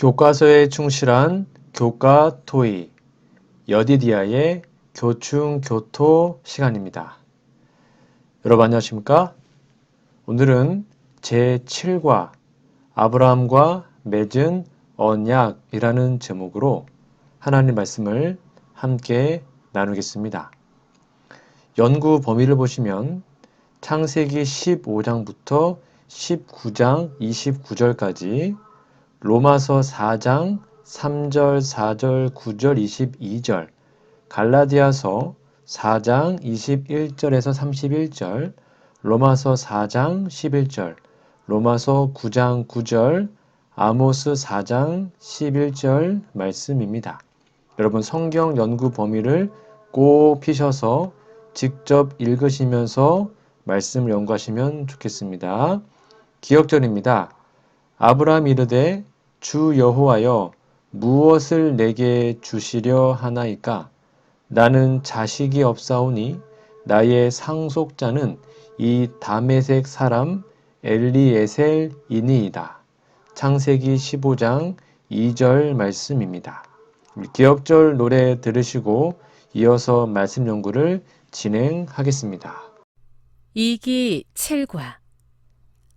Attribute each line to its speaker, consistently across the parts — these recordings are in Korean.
Speaker 1: 교과서에 충실한 교과 토의, 여디디아의 교충교토 시간입니다. 여러분 안녕하십니까? 오늘은 제7과 아브라함과 맺은 언약이라는 제목으로 하나님 말씀을 함께 나누겠습니다. 연구 범위를 보시면 창세기 15장부터 19장 29절까지, 로마서 4장 3절, 4절, 9절, 22절, 갈라디아서 4장 21절에서 31절, 로마서 4장 11절, 로마서 9장 9절, 아모스 4장 11절 말씀입니다. 여러분 성경 연구 범위를 꼭 피셔서 직접 읽으시면서 말씀을 연구하시면 좋겠습니다. 기억절입니다. 아브라함 이르되 주 여호와여 무엇을 내게 주시려 하나이까? 나는 자식이 없사오니 나의 상속자는 이 다메섹 사람 엘리에셀이니이다. 창세기 15장 2절 말씀입니다. 기억절 노래 들으시고 이어서 말씀 연구를 진행하겠습니다.
Speaker 2: 이기 7과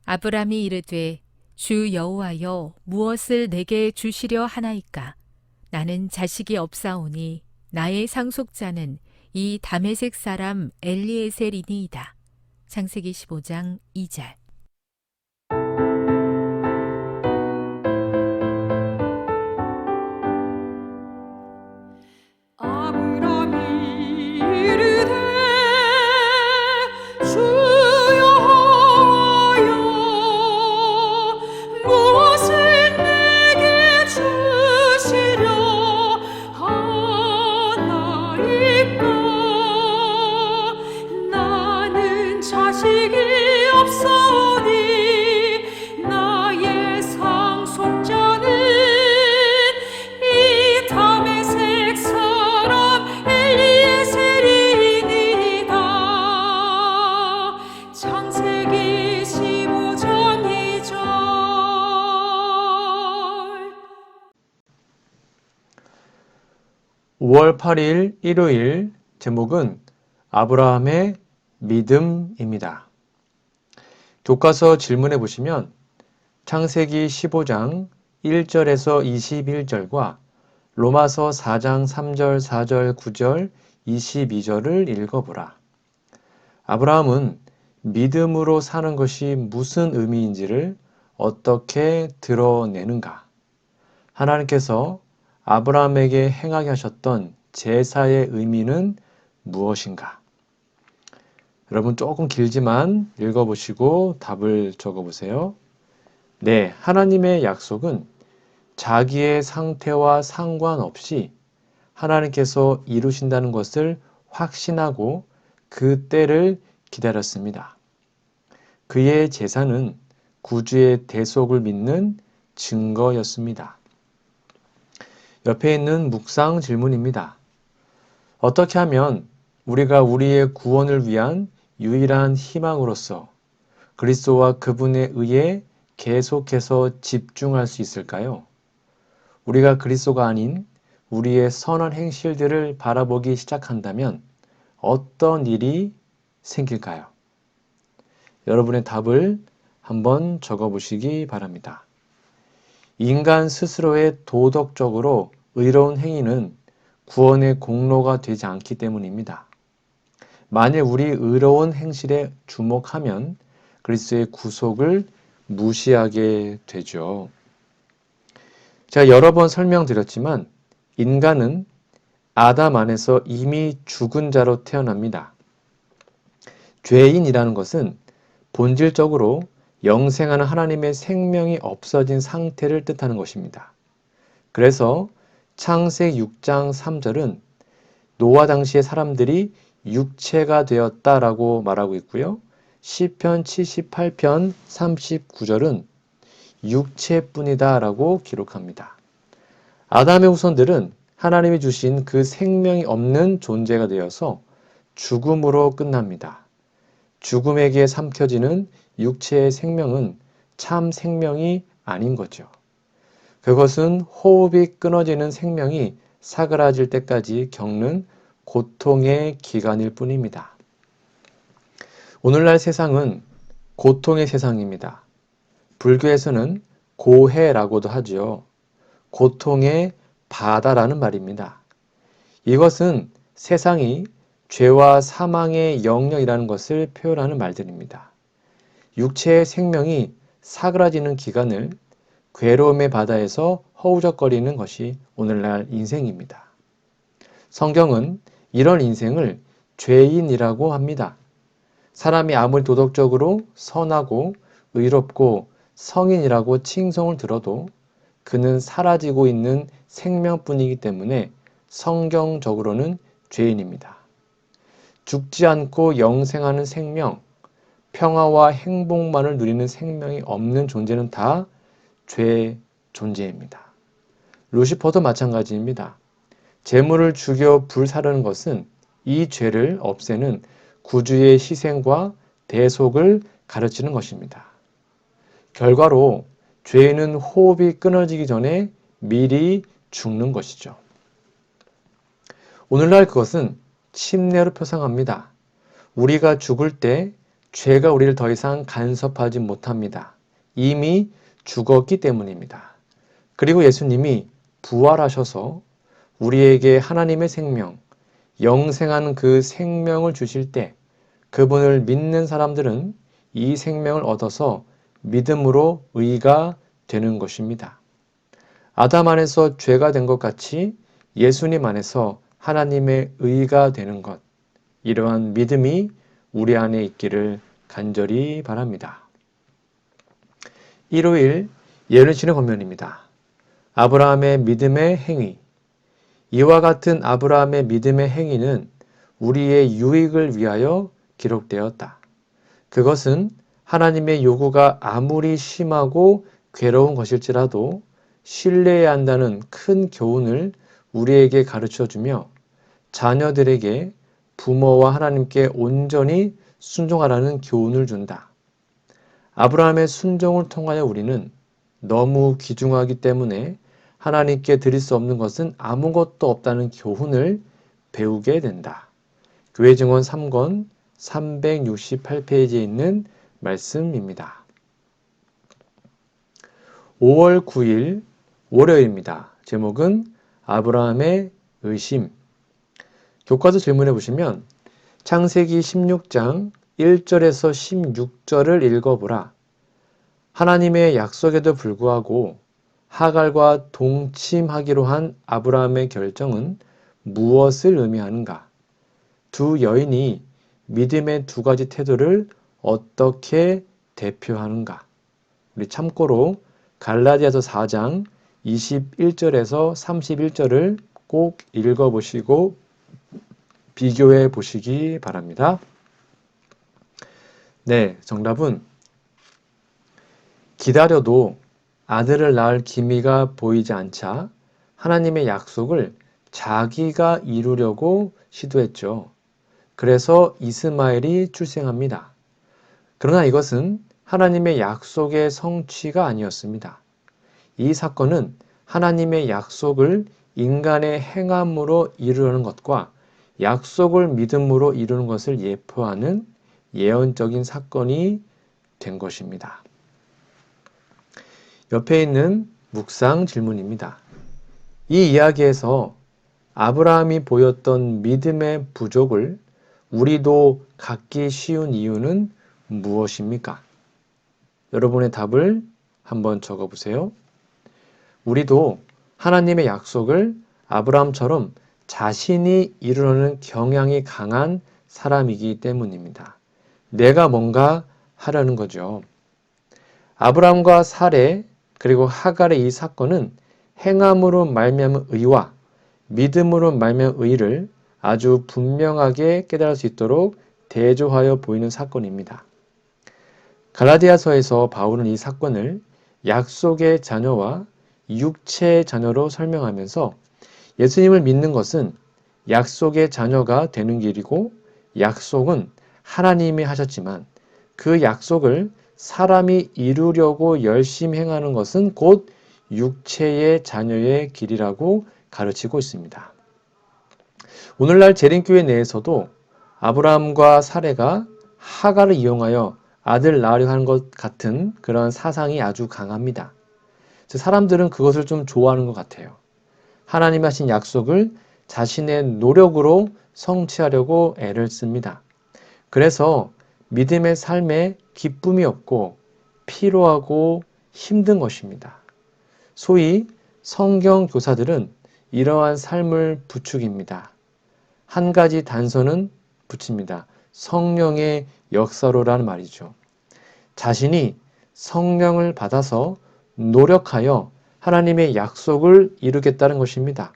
Speaker 2: 아브람이 이르되 주 여호와여 무엇을 내게 주시려 하나이까? 나는 자식이 없사오니 나의 상속자는 이 다메섹 사람 엘리에셀이니이다. 창세기 15장 2절.
Speaker 3: 아브라함이 이르되 주 여호와여 무엇을 내게 주시려 하나이까? 나는 자식이 없사오니 나의 상속자는 이 다메섹 사람 엘리에셀이니이다. 창세기 15장 2절.
Speaker 1: 5월 8일 일요일, 제목은 아브라함의 믿음입니다. 교과서 질문해 보시면 창세기 15장 1절에서 21절과 로마서 4장 3절, 4절, 9절, 22절을 읽어보라. 아브라함은 믿음으로 사는 것이 무슨 의미인지를 어떻게 드러내는가? 하나님께서 아브라함에게 행하게 하셨던 제사의 의미는 무엇인가? 여러분 조금 길지만 읽어보시고 답을 적어보세요. 네, 하나님의 약속은 자기의 상태와 상관없이 하나님께서 이루신다는 것을 확신하고 그 때를 기다렸습니다. 그의 제사는 구주의 대속을 믿는 증거였습니다. 옆에 있는 묵상 질문입니다. 어떻게 하면 우리가 우리의 구원을 위한 유일한 희망으로서 그리스도와 그분에 의해 계속해서 집중할 수 있을까요? 우리가 그리스도가 아닌 우리의 선한 행실들을 바라보기 시작한다면 어떤 일이 생길까요? 여러분의 답을 한번 적어보시기 바랍니다. 인간 스스로의 도덕적으로 의로운 행위는 구원의 공로가 되지 않기 때문입니다. 만일 우리 의로운 행실에 주목하면 그리스도의 구속을 무시하게 되죠. 제가 여러 번 설명드렸지만 인간은 아담 안에서 이미 죽은 자로 태어납니다. 죄인이라는 것은 본질적으로 영생하는 하나님의 생명이 없어진 상태를 뜻하는 것입니다. 그래서 창세기 6장 3절은 노아 당시의 사람들이 육체가 되었다라고 말하고 있고요. 시편 78편 39절은 육체뿐이다 라고 기록합니다. 아담의 후손들은 하나님이 주신 그 생명이 없는 존재가 되어서 죽음으로 끝납니다. 죽음에게 삼켜지는 육체의 생명은 참 생명이 아닌 거죠. 그것은 호흡이 끊어지는 생명이 사그라질 때까지 겪는 고통의 기간일 뿐입니다. 오늘날 세상은 고통의 세상입니다. 불교에서는 고해라고도 하죠. 고통의 바다라는 말입니다. 이것은 세상이 죄와 사망의 영역이라는 것을 표현하는 말들입니다. 육체의 생명이 사그라지는 기간을 괴로움의 바다에서 허우적거리는 것이 오늘날 인생입니다. 성경은 이런 인생을 죄인이라고 합니다. 사람이 아무리 도덕적으로 선하고 의롭고 성인이라고 칭송을 들어도 그는 사라지고 있는 생명뿐이기 때문에 성경적으로는 죄인입니다. 죽지 않고 영생하는 생명, 평화와 행복만을 누리는 생명이 없는 존재는 다 죄의 존재입니다. 루시퍼도 마찬가지입니다. 재물을 죽여 불사르는 것은 이 죄를 없애는 구주의 희생과 대속을 가르치는 것입니다. 결과로 죄인은 호흡이 끊어지기 전에 미리 죽는 것이죠. 오늘날 그것은 침례로 표상합니다. 우리가 죽을 때 죄가 우리를 더 이상 간섭하지 못합니다. 이미 죽었기 때문입니다. 그리고 예수님이 부활하셔서 우리에게 하나님의 생명, 영생하는 그 생명을 주실 때 그분을 믿는 사람들은 이 생명을 얻어서 믿음으로 의가 되는 것입니다. 아담 안에서 죄가 된 것 같이 예수님 안에서 하나님의 의가 되는 것, 이러한 믿음이 우리 안에 있기를 간절히 바랍니다. 일요일 예언의 권면입니다. 아브라함의 믿음의 행위. 이와 같은 아브라함의 믿음의 행위는 우리의 유익을 위하여 기록되었다. 그것은 하나님의 요구가 아무리 심하고 괴로운 것일지라도 신뢰해야 한다는 큰 교훈을 우리에게 가르쳐주며 자녀들에게 부모와 하나님께 온전히 순종하라는 교훈을 준다. 아브라함의 순종을 통하여 우리는 너무 귀중하기 때문에 하나님께 드릴 수 없는 것은 아무것도 없다는 교훈을 배우게 된다. 교회 증언 3권 368페이지에 있는 말씀입니다. 5월 9일 월요일입니다. 제목은 아브라함의 의심. 교과서 질문해 보시면 창세기 16장 1절에서 16절을 읽어보라. 하나님의 약속에도 불구하고 하갈과 동침하기로 한 아브라함의 결정은 무엇을 의미하는가? 두 여인이 믿음의 두 가지 태도를 어떻게 대표하는가? 우리 참고로 갈라디아서 4장 21절에서 31절을 꼭 읽어보시고 비교해 보시기 바랍니다. 네, 정답은 기다려도 아들을 낳을 기미가 보이지 않자 하나님의 약속을 자기가 이루려고 시도했죠. 그래서 이스마엘이 출생합니다. 그러나 이것은 하나님의 약속의 성취가 아니었습니다. 이 사건은 하나님의 약속을 인간의 행함으로 이루려는 것과 약속을 믿음으로 이루는 것을 예표하는 예언적인 사건이 된 것입니다. 옆에 있는 묵상 질문입니다. 이 이야기에서 아브라함이 보였던 믿음의 부족을 우리도 갖기 쉬운 이유는 무엇입니까? 여러분의 답을 한번 적어보세요. 우리도 하나님의 약속을 아브라함처럼 자신이 이루려는 경향이 강한 사람이기 때문입니다. 내가 뭔가 하려는 거죠. 아브라함과 사레 그리고 하갈의 이 사건은 행함으로 말미암은 의와 믿음으로 말미암은 의를 아주 분명하게 깨달을 수 있도록 대조하여 보이는 사건입니다. 갈라디아서에서 바울은 이 사건을 약속의 자녀와 육체의 자녀로 설명하면서 예수님을 믿는 것은 약속의 자녀가 되는 길이고 약속은 하나님이 하셨지만 그 약속을 사람이 이루려고 열심히 행하는 것은 곧 육체의 자녀의 길이라고 가르치고 있습니다. 오늘날 재림교회 내에서도 아브라함과 사레가 하가를 이용하여 아들 낳으려 하는 것 같은 그런 사상이 아주 강합니다. 사람들은 그것을 좀 좋아하는 것 같아요. 하나님이 하신 약속을 자신의 노력으로 성취하려고 애를 씁니다. 그래서 믿음의 삶에 기쁨이 없고 피로하고 힘든 것입니다. 소위 성경 교사들은 이러한 삶을 부추깁니다. 한 가지 단서는 붙입니다. 성령의 역사로라는 말이죠. 자신이 성령을 받아서 노력하여 하나님의 약속을 이루겠다는 것입니다.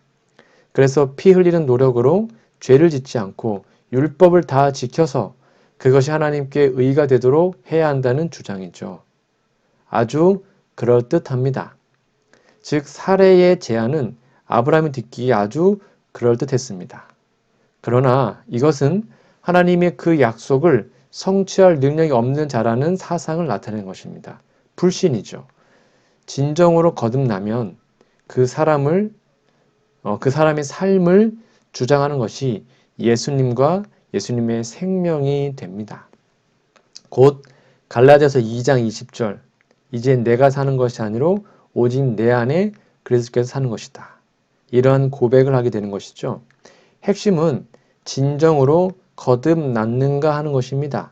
Speaker 1: 그래서 피 흘리는 노력으로 죄를 짓지 않고 율법을 다 지켜서 그것이 하나님께 의가 되도록 해야 한다는 주장이죠. 아주 그럴듯합니다. 즉 사례의 제안은 아브라함이 듣기에 아주 그럴듯했습니다. 그러나 이것은 하나님의 그 약속을 성취할 능력이 없는 자라는 사상을 나타내는 것입니다. 불신이죠. 진정으로 거듭나면 그 사람의 삶을 주장하는 것이 예수님과 예수님의 생명이 됩니다. 곧 갈라디아서 2장 20절 이제 내가 사는 것이 아니로 오직 내 안에 그리스도께서 사는 것이다. 이러한 고백을 하게 되는 것이죠. 핵심은 진정으로 거듭났는가 하는 것입니다.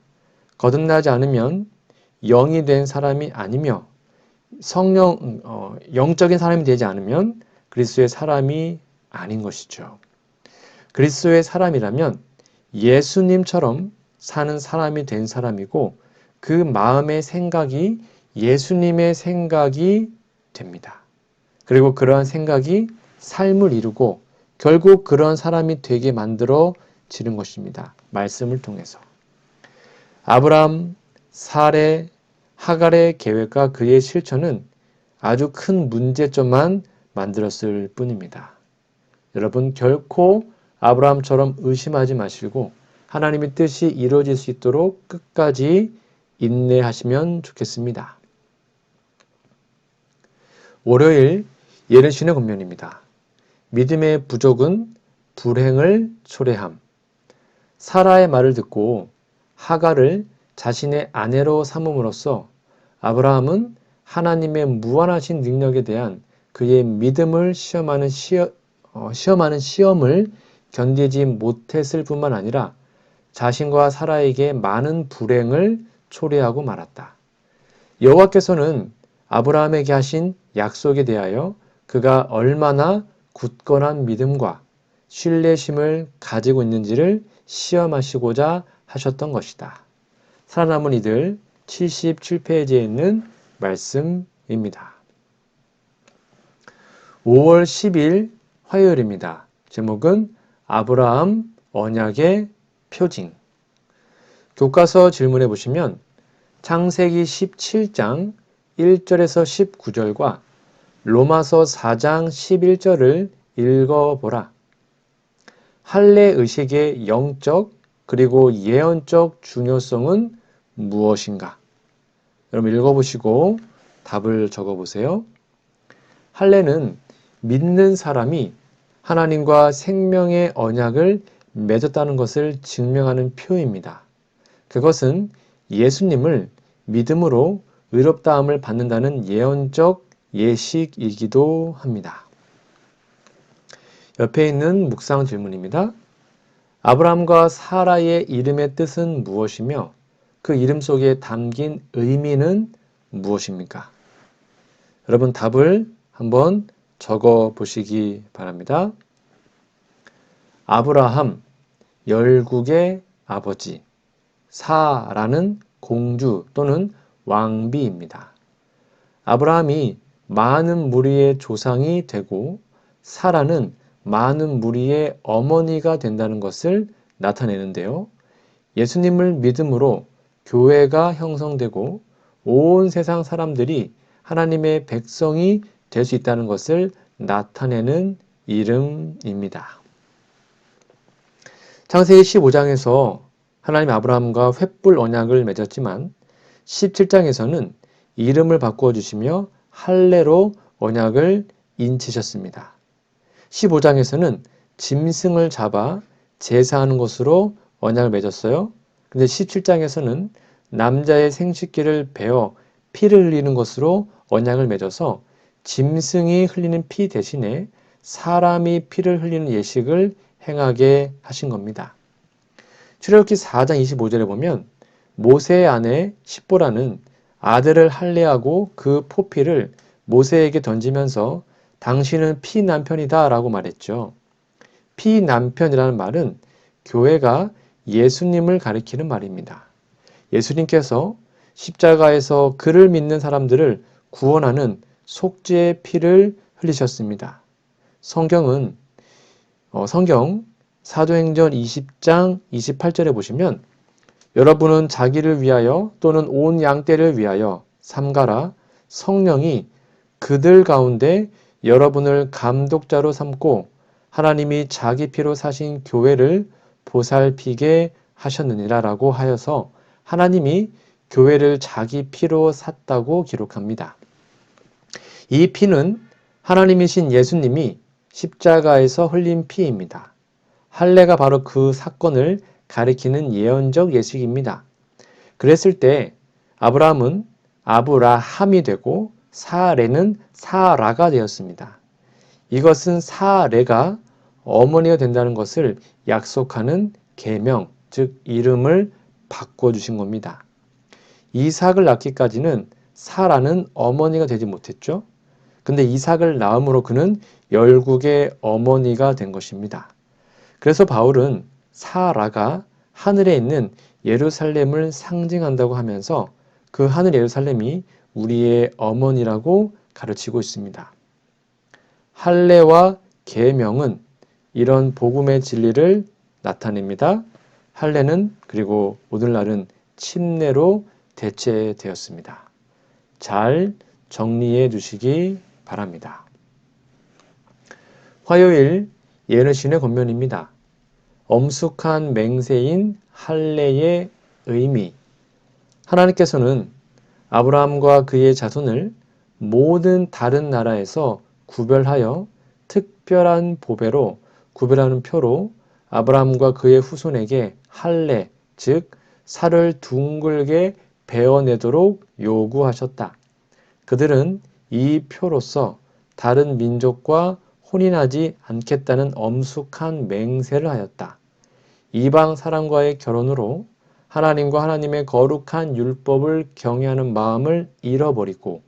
Speaker 1: 거듭나지 않으면 영이 된 사람이 아니며 영적인 사람이 되지 않으면 그리스도의 사람이 아닌 것이죠. 그리스도의 사람이라면 예수님처럼 사는 사람이 된 사람이고 그 마음의 생각이 예수님의 생각이 됩니다. 그리고 그러한 생각이 삶을 이루고 결국 그런 사람이 되게 만들어지는 것입니다. 말씀을 통해서. 아브라함, 사레, 하갈의 계획과 그의 실천은 아주 큰 문제점만 만들었을 뿐입니다. 여러분 결코 아브라함처럼 의심하지 마시고 하나님의 뜻이 이루어질 수 있도록 끝까지 인내하시면 좋겠습니다. 월요일 예른신의 권면입니다. 믿음의 부족은 불행을 초래함. 사라의 말을 듣고 하갈을 자신의 아내로 삼음으로써 아브라함은 하나님의 무한하신 능력에 대한 그의 믿음을 시험하는 시험을 견디지 못했을 뿐만 아니라 자신과 사라에게 많은 불행을 초래하고 말았다. 여호와께서는 아브라함에게 하신 약속에 대하여 그가 얼마나 굳건한 믿음과 신뢰심을 가지고 있는지를 시험하시고자 하셨던 것이다. 살아남은 이들 77페이지에 있는 말씀입니다. 5월 10일 화요일입니다. 제목은 아브라함 언약의 표징. 교과서 질문해 보시면 창세기 17장 1절에서 19절과 로마서 4장 11절을 읽어보라. 할례 의식의 영적 그리고 예언적 중요성은 무엇인가? 여러분 읽어보시고 답을 적어보세요. 할례는 믿는 사람이 하나님과 생명의 언약을 맺었다는 것을 증명하는 표입니다. 그것은 예수님을 믿음으로 의롭다함을 받는다는 예언적 예식이기도 합니다. 옆에 있는 묵상 질문입니다. 아브라함과 사라의 이름의 뜻은 무엇이며 그 이름 속에 담긴 의미는 무엇입니까? 여러분 답을 한번 적어 보시기 바랍니다. 아브라함, 열국의 아버지, 사라는 공주 또는 왕비입니다. 아브라함이 많은 무리의 조상이 되고 사라는 많은 무리의 어머니가 된다는 것을 나타내는데요. 예수님을 믿음으로 교회가 형성되고 온 세상 사람들이 하나님의 백성이 될 수 있다는 것을 나타내는 이름입니다. 창세기 15장에서 하나님 아브라함과 횃불 언약을 맺었지만 17장에서는 이름을 바꾸어 주시며 할례로 언약을 인치셨습니다. 15장에서는 짐승을 잡아 제사하는 것으로 언약을 맺었어요. 근데 17장에서는 남자의 생식기를 베어 피를 흘리는 것으로 언약을 맺어서 짐승이 흘리는 피 대신에 사람이 피를 흘리는 예식을 행하게 하신 겁니다. 출애굽기 4장 25절에 보면 모세의 아내 십보라는 아들을 할례하고 그 포피를 모세에게 던지면서 당신은 피남편이다 라고 말했죠. 피남편이라는 말은 교회가 예수님을 가리키는 말입니다. 예수님께서 십자가에서 그를 믿는 사람들을 구원하는 속죄의 피를 흘리셨습니다. 성경 사도행전 20장 28절에 보시면 여러분은 자기를 위하여 또는 온 양떼를 위하여 삼가라. 성령이 그들 가운데 여러분을 감독자로 삼고 하나님이 자기 피로 사신 교회를 보살피게 하셨느니라 라고 하여서 하나님이 교회를 자기 피로 샀다고 기록합니다. 이 피는 하나님이신 예수님이 십자가에서 흘린 피입니다. 할례가 바로 그 사건을 가리키는 예언적 예식입니다. 그랬을 때 아브라함은 아브라함이 되고 사레는 사라가 되었습니다. 이것은 사레가 어머니가 된다는 것을 약속하는 계명, 즉 이름을 바꿔주신 겁니다. 이삭을 낳기까지는 사라는 어머니가 되지 못했죠. 근데 이삭을 낳음으로 그는 열국의 어머니가 된 것입니다. 그래서 바울은 사라가 하늘에 있는 예루살렘을 상징한다고 하면서 그 하늘 예루살렘이 우리의 어머니라고 가르치고 있습니다. 할례와 계명은 이런 복음의 진리를 나타냅니다. 할례는 그리고 오늘날은 침례로 대체되었습니다. 잘 정리해 두시기 바랍니다. 화요일 예언의 권면입니다. 엄숙한 맹세인 할례의 의미. 하나님께서는 아브라함과 그의 자손을 모든 다른 나라에서 구별하여 특별한 보배로 구별하는 표로 아브라함과 그의 후손에게 할례, 즉 살을 둥글게 베어내도록 요구하셨다. 그들은 이 표로서 다른 민족과 혼인하지 않겠다는 엄숙한 맹세를 하였다. 이방 사람과의 결혼으로 하나님과 하나님의 거룩한 율법을 경외하는 마음을 잃어버리고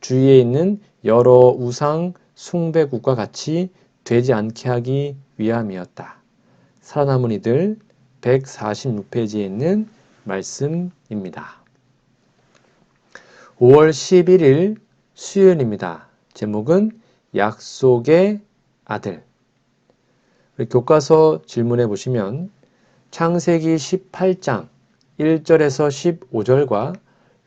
Speaker 1: 주위에 있는 여러 우상 숭배국과 같이 되지 않게 하기 위함이었다. 살아남은 이들 146페이지에 있는 말씀입니다. 5월 11일 수요일입니다. 제목은 약속의 아들. 교과서 질문해 보시면 창세기 18장 1절에서 15절과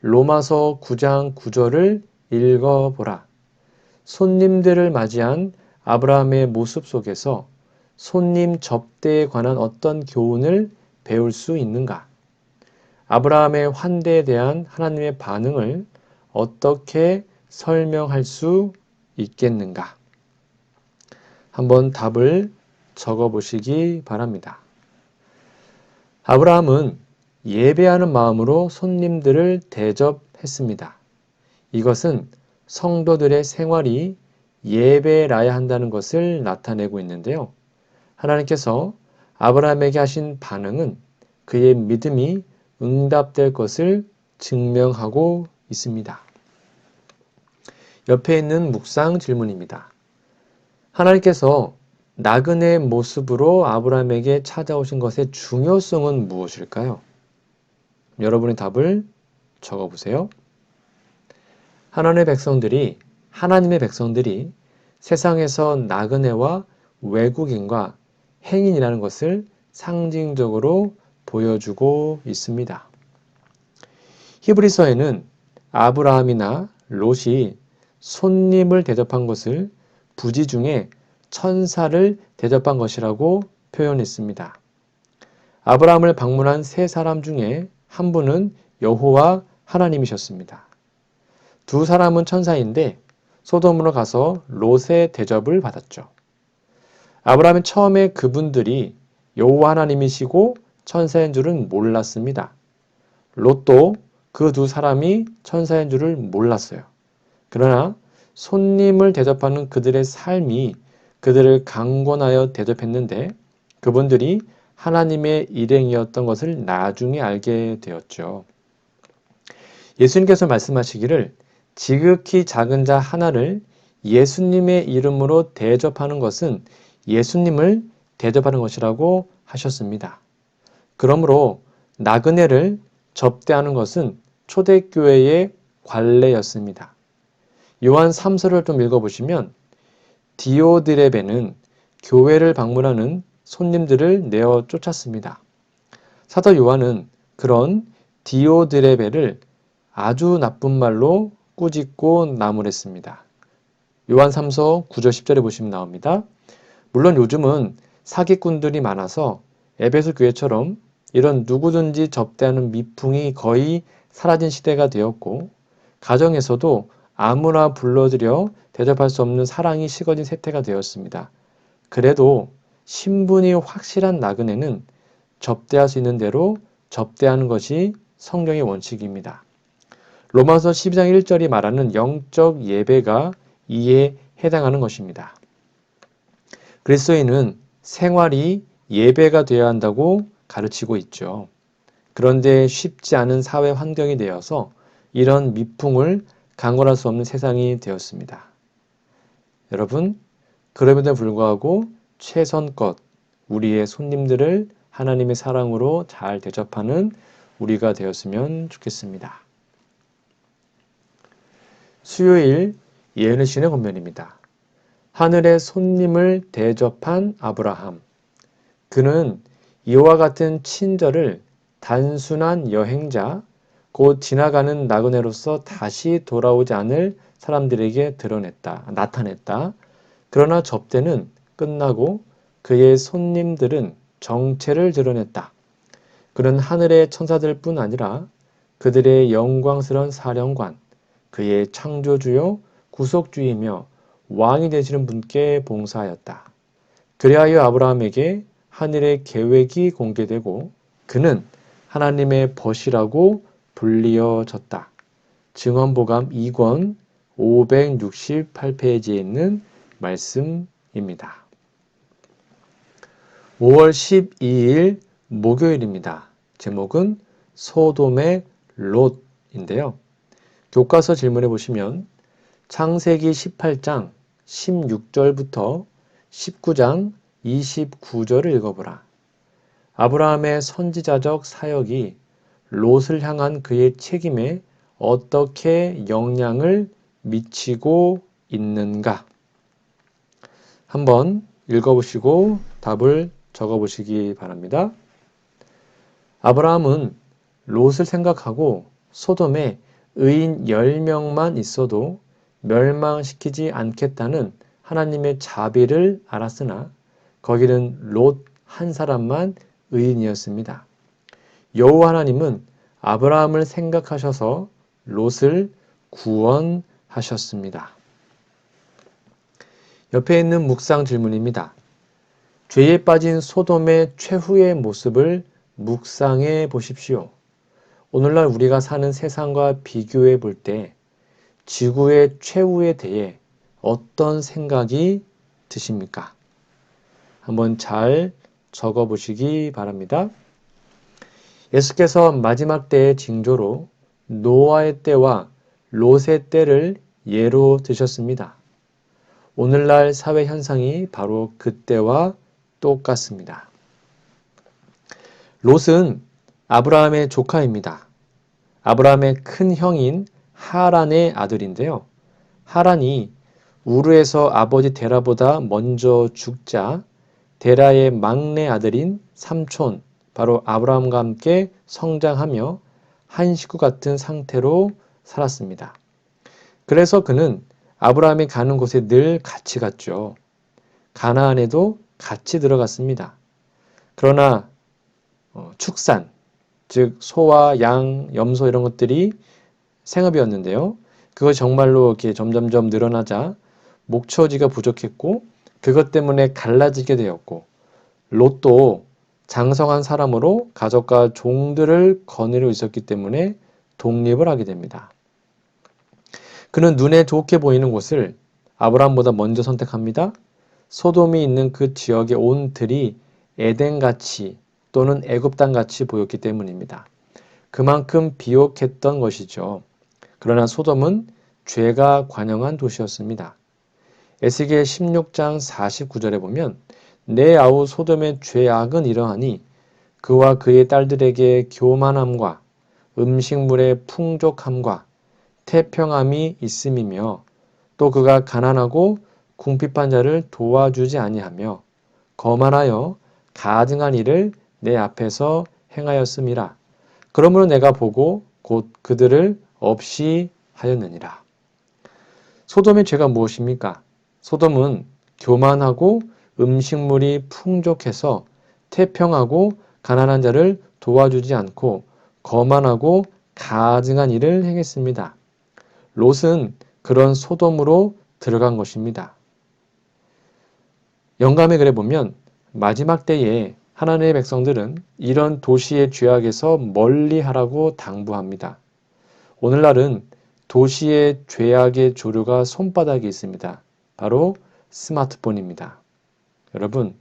Speaker 1: 로마서 9장 9절을 읽어보라. 손님들을 맞이한 아브라함의 모습 속에서 손님 접대에 관한 어떤 교훈을 배울 수 있는가? 아브라함의 환대에 대한 하나님의 반응을 어떻게 설명할 수 있겠는가? 한번 답을 적어 보시기 바랍니다. 아브라함은 예배하는 마음으로 손님들을 대접했습니다. 이것은 성도들의 생활이 예배라야 한다는 것을 나타내고 있는데요. 하나님께서 아브라함에게 하신 반응은 그의 믿음이 응답될 것을 증명하고 있습니다. 옆에 있는 묵상 질문입니다. 하나님께서 나그네 모습으로 아브라함에게 찾아오신 것의 중요성은 무엇일까요? 여러분의 답을 적어보세요. 하나님의 백성들이 세상에서 나그네와 외국인과 행인이라는 것을 상징적으로 보여주고 있습니다. 히브리서에는 아브라함이나 롯이 손님을 대접한 것을 부지 중에 천사를 대접한 것이라고 표현했습니다. 아브라함을 방문한 세 사람 중에 한 분은 여호와 하나님이셨습니다. 두 사람은 천사인데 소돔으로 가서 롯의 대접을 받았죠. 아브라함은 처음에 그분들이 여호와 하나님이시고 천사인 줄은 몰랐습니다. 롯도 그 두 사람이 천사인 줄을 몰랐어요. 그러나 손님을 대접하는 그들의 삶이 그들을 강권하여 대접했는데 그분들이 하나님의 일행이었던 것을 나중에 알게 되었죠. 예수님께서 말씀하시기를 지극히 작은 자 하나를 예수님의 이름으로 대접하는 것은 예수님을 대접하는 것이라고 하셨습니다. 그러므로 나그네를 접대하는 것은 초대교회의 관례였습니다. 요한 3서를 좀 읽어보시면 디오드레베는 교회를 방문하는 손님들을 내어 쫓았습니다. 사도 요한은 그런 디오드레베를 아주 나쁜 말로 꾸짖고 나무랬습니다. 요한 3서 9절 10절에 보시면 나옵니다. 물론 요즘은 사기꾼들이 많아서 에베소 교회처럼 이런 누구든지 접대하는 미풍이 거의 사라진 시대가 되었고 가정에서도 아무나 불러들여 대접할 수 없는 사랑이 식어진 세태가 되었습니다. 그래도 신분이 확실한 나그네는 접대할 수 있는 대로 접대하는 것이 성경의 원칙입니다. 로마서 12장 1절이 말하는 영적 예배가 이에 해당하는 것입니다. 그리스도인은 생활이 예배가 되어야 한다고 가르치고 있죠. 그런데 쉽지 않은 사회 환경이 되어서 이런 미풍을 강권할 수 없는 세상이 되었습니다. 여러분, 그럼에도 불구하고 최선껏 우리의 손님들을 하나님의 사랑으로 잘 대접하는 우리가 되었으면 좋겠습니다. 수요일 예언의 신의 본문입니다. 하늘의 손님을 대접한 아브라함. 그는 이와 같은 친절을 단순한 여행자, 곧 지나가는 나그네로서 다시 돌아오지 않을 사람들에게 나타냈다. 그러나 접대는 끝나고 그의 손님들은 정체를 드러냈다. 그는 하늘의 천사들뿐 아니라 그들의 영광스러운 사령관, 그의 창조주요 구속주이며 왕이 되시는 분께 봉사하였다. 그리하여 아브라함에게 하늘의 계획이 공개되고 그는 하나님의 벗이라고 불리어졌다. 증언보감 2권 568페이지에 있는 말씀입니다. 5월 12일 목요일입니다. 제목은 소돔의 롯인데요. 교과서 질문해 보시면 창세기 18장 16절부터 19장 29절을 읽어보라. 아브라함의 선지자적 사역이 롯을 향한 그의 책임에 어떻게 영향을 미치고 있는가? 한번 읽어보시고 답을 적어보시기 바랍니다. 아브라함은 롯을 생각하고 소돔에 의인 10명만 있어도 멸망시키지 않겠다는 하나님의 자비를 알았으나 거기는 롯 한 사람만 의인이었습니다. 여호와 하나님은 아브라함을 생각하셔서 롯을 구원하셨습니다. 옆에 있는 묵상 질문입니다. 죄에 빠진 소돔의 최후의 모습을 묵상해 보십시오. 오늘날 우리가 사는 세상과 비교해 볼 때 지구의 최후에 대해 어떤 생각이 드십니까? 한번 잘 적어보시기 바랍니다. 예수께서 마지막 때의 징조로 노아의 때와 롯의 때를 예로 드셨습니다. 오늘날 사회 현상이 바로 그때와 똑같습니다. 롯은 아브라함의 조카입니다. 아브라함의 큰 형인 하란의 아들인데요. 하란이 우르에서 아버지 데라보다 먼저 죽자 데라의 막내 아들인 삼촌, 바로 아브라함과 함께 성장하며 한 식구 같은 상태로 살았습니다. 그래서 그는 아브라함이 가는 곳에 늘 같이 갔죠. 가나안에도 같이 들어갔습니다. 그러나 축산, 즉 소와 양, 염소 이런 것들이 생업이었는데요. 그거 정말로 이렇게 점점점 늘어나자 목초지가 부족했고 그것 때문에 갈라지게 되었고 롯도 장성한 사람으로 가족과 종들을 거느리고 있었기 때문에 독립을 하게 됩니다. 그는 눈에 좋게 보이는 곳을 아브라함보다 먼저 선택합니다. 소돔이 있는 그 지역의 온 들이 에덴같이 또는 애굽 땅같이 보였기 때문입니다. 그만큼 비옥했던 것이죠. 그러나 소돔은 죄가 관영한 도시였습니다. 에스겔 16장 49절에 보면 내 아우 소돔의 죄악은 이러하니 그와 그의 딸들에게 교만함과 음식물의 풍족함과 태평함이 있음이며 또 그가 가난하고 궁핍한 자를 도와주지 아니하며 거만하여 가증한 일을 내 앞에서 행하였음이라. 그러므로 내가 보고 곧 그들을 없이 하였느니라. 소돔의 죄가 무엇입니까? 소돔은 교만하고 음식물이 풍족해서 태평하고 가난한 자를 도와주지 않고 거만하고 가증한 일을 행했습니다. 롯은 그런 소돔으로 들어간 것입니다. 영감의 글에 보면 마지막 때에 하나님의 백성들은 이런 도시의 죄악에서 멀리하라고 당부합니다. 오늘날은 도시의 죄악의 조류가 손바닥에 있습니다. 바로 스마트폰입니다. 여러분,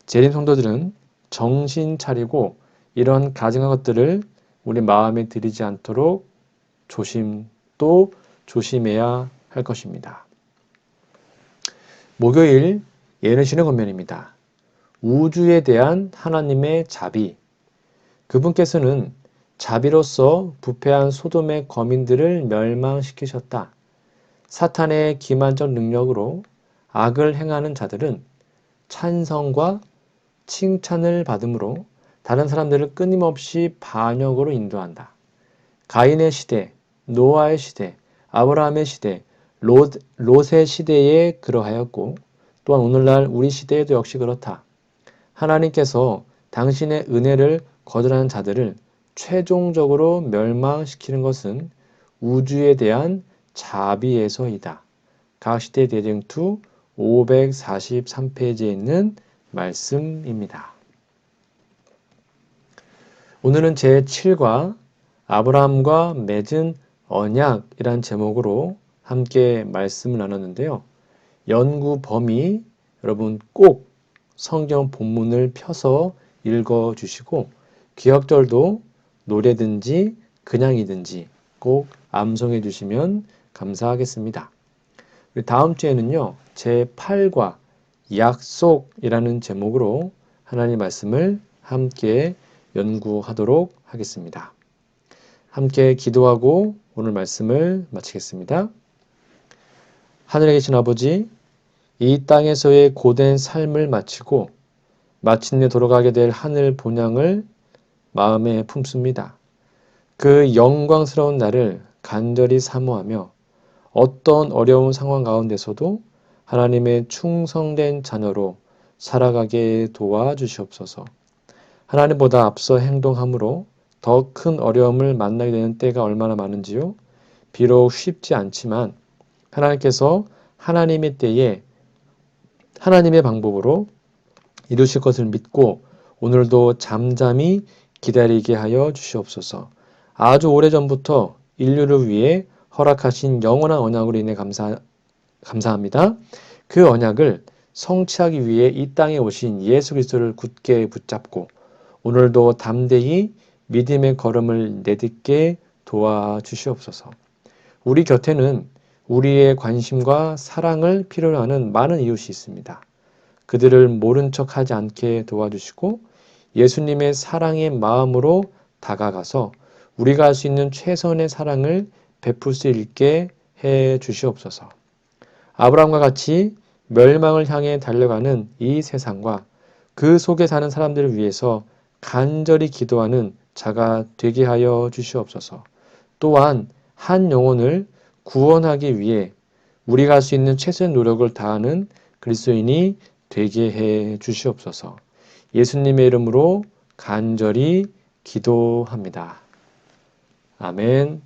Speaker 1: 재림 성도들은 정신 차리고 이런 가증한 것들을 우리 마음에 들이지 않도록 조심해야 할 것입니다. 목요일 예언신의 권면입니다. 우주에 대한 하나님의 자비. 그분께서는 자비로서 부패한 소돔의 거민들을 멸망시키셨다. 사탄의 기만적 능력으로 악을 행하는 자들은 찬성과 칭찬을 받음으로 다른 사람들을 끊임없이 반역으로 인도한다. 가인의 시대, 노아의 시대, 아브라함의 시대, 롯의 시대에 그러하였고 또한 오늘날 우리 시대에도 역시 그렇다. 하나님께서 당신의 은혜를 거절하는 자들을 최종적으로 멸망시키는 것은 우주에 대한 자비에서이다. 가시대 대쟁투 543페이지에 있는 말씀입니다. 오늘은 제7과 아브라함과 맺은 언약이란 제목으로 함께 말씀을 나눴는데요. 연구 범위 여러분 꼭 성경 본문을 펴서 읽어주시고 기억절도 노래든지 그냥이든지 꼭 암송해 주시면 감사하겠습니다. 다음 주에는요. 제8과 약속이라는 제목으로 하나님의 말씀을 함께 연구하도록 하겠습니다. 함께 기도하고 오늘 말씀을 마치겠습니다. 하늘에 계신 아버지, 이 땅에서의 고된 삶을 마치고 마침내 돌아가게 될 하늘 본향을 마음에 품습니다. 그 영광스러운 날을 간절히 사모하며 어떤 어려운 상황 가운데서도 하나님의 충성된 자녀로 살아가게 도와주시옵소서. 하나님보다 앞서 행동함으로 더 큰 어려움을 만나게 되는 때가 얼마나 많은지요. 비록 쉽지 않지만 하나님께서 하나님의 때에 하나님의 방법으로 이루실 것을 믿고 오늘도 잠잠히 기다리게 하여 주시옵소서. 아주 오래전부터 인류를 위해 허락하신 영원한 언약으로 인해 감사합니다. 그 언약을 성취하기 위해 이 땅에 오신 예수 그리스도를 굳게 붙잡고 오늘도 담대히 믿음의 걸음을 내딛게 도와주시옵소서. 우리 곁에는 우리의 관심과 사랑을 필요로 하는 많은 이웃이 있습니다. 그들을 모른 척하지 않게 도와주시고 예수님의 사랑의 마음으로 다가가서 우리가 할 수 있는 최선의 사랑을 베풀 수 있게 해 주시옵소서. 아브라함과 같이 멸망을 향해 달려가는 이 세상과 그 속에 사는 사람들을 위해서 간절히 기도하는 자가 되게 하여 주시옵소서. 또한 한 영혼을 구원하기 위해 우리가 할 수 있는 최선의 노력을 다하는 그리스도인이 되게 해 주시옵소서. 예수님의 이름으로 간절히 기도합니다. 아멘.